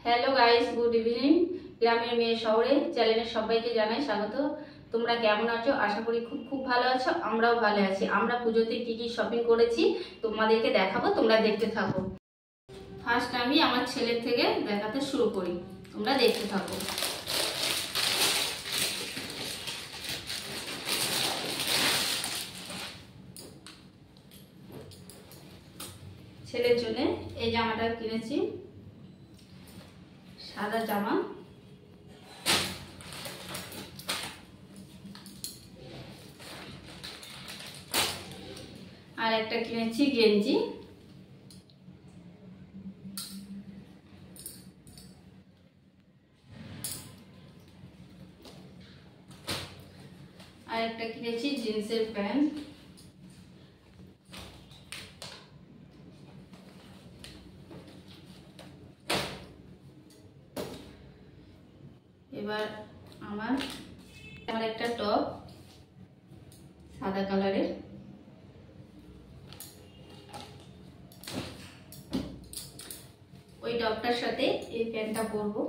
Hello guys, good evening. গ্রামের মেয়ে শহরে চ্যানেলে সবাইকে জানাই স্বাগত। তোমরা কেমন আছো? আশা করি খুব খুব ভালো আছো। আমরাও ভালো আছি। আমরা পুজোতে কি কি শপিং করেছি তোমাদেরকে দেখাবো, তোমরা দেখতে থাকো। ফার্স্ট আমি আমার ছেলের থেকে দেখাতে শুরু করি, তোমরা দেখতে থাকো। ছেলের জন্য এই জামাটা কিনেছি, সাদা জামা। আর একটা কিনেছি গেঞ্জি। আর একটা কিনেছি জিন্সের প্যান্ট। এবার আমার একটা টপ সাদা কালারের। ওই টপটার সাথে এই প্যান্টটা পরবো।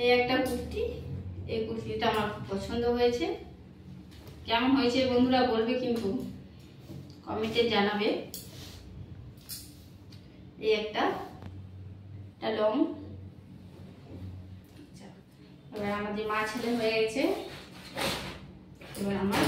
এই একটা কুর্তি, এই কুর্তিটা আমার খুব পছন্দ হয়েছে। কেমন হয়েছে বন্ধুরা বলবে কিন্তু, কমেন্টে জানাবে। এই একটা লং। এবার আমাদের মা ছেলে হয়ে গেছে। এবার আমার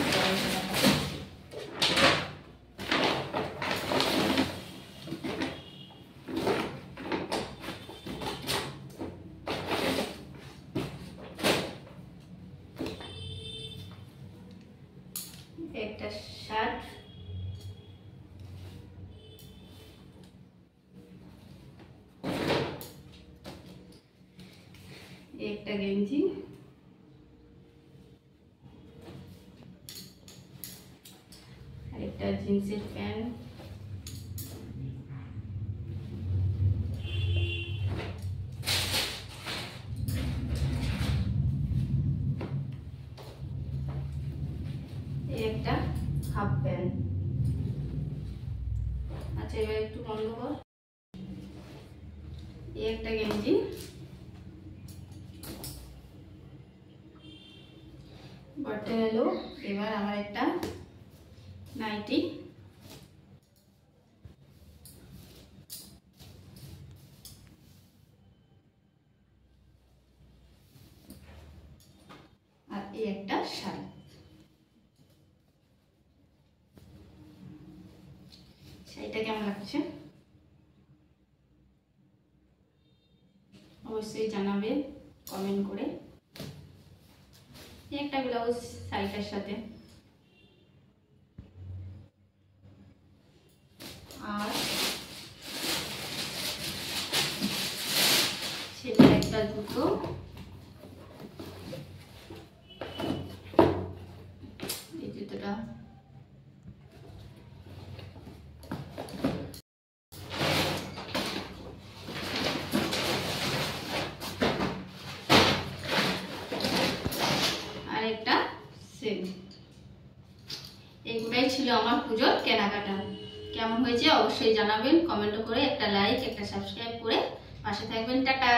একটা শার্ট, একটা গেঞ্জি, আর একটা জিন্সের প্যান্ট, একটা হাফ প্যান্ট। আচ্ছা, এবার একটু বন্ধ কর। এই একটা গেঞ্জি, বটে এলো। এবার আমার একটা নাইটি, আর এই একটা শাড়ি। শাড়িটা কেমন লাগছে অবশ্যই জানাবে কমেন্ট করে। একটা ব্লাউজ শাড়িটার সাথে, আর ছেলের একটা জুতো। এই জুতোটা আর একটা সেম। এগুলাই ছিল আমার পুজোর কেনাকাটা। কেমন হয়েছে অবশ্যই জানাবেন কমেন্ট করে। একটা লাইক, একটা সাবস্ক্রাইব করে পাশে থাকবেন। টাটা।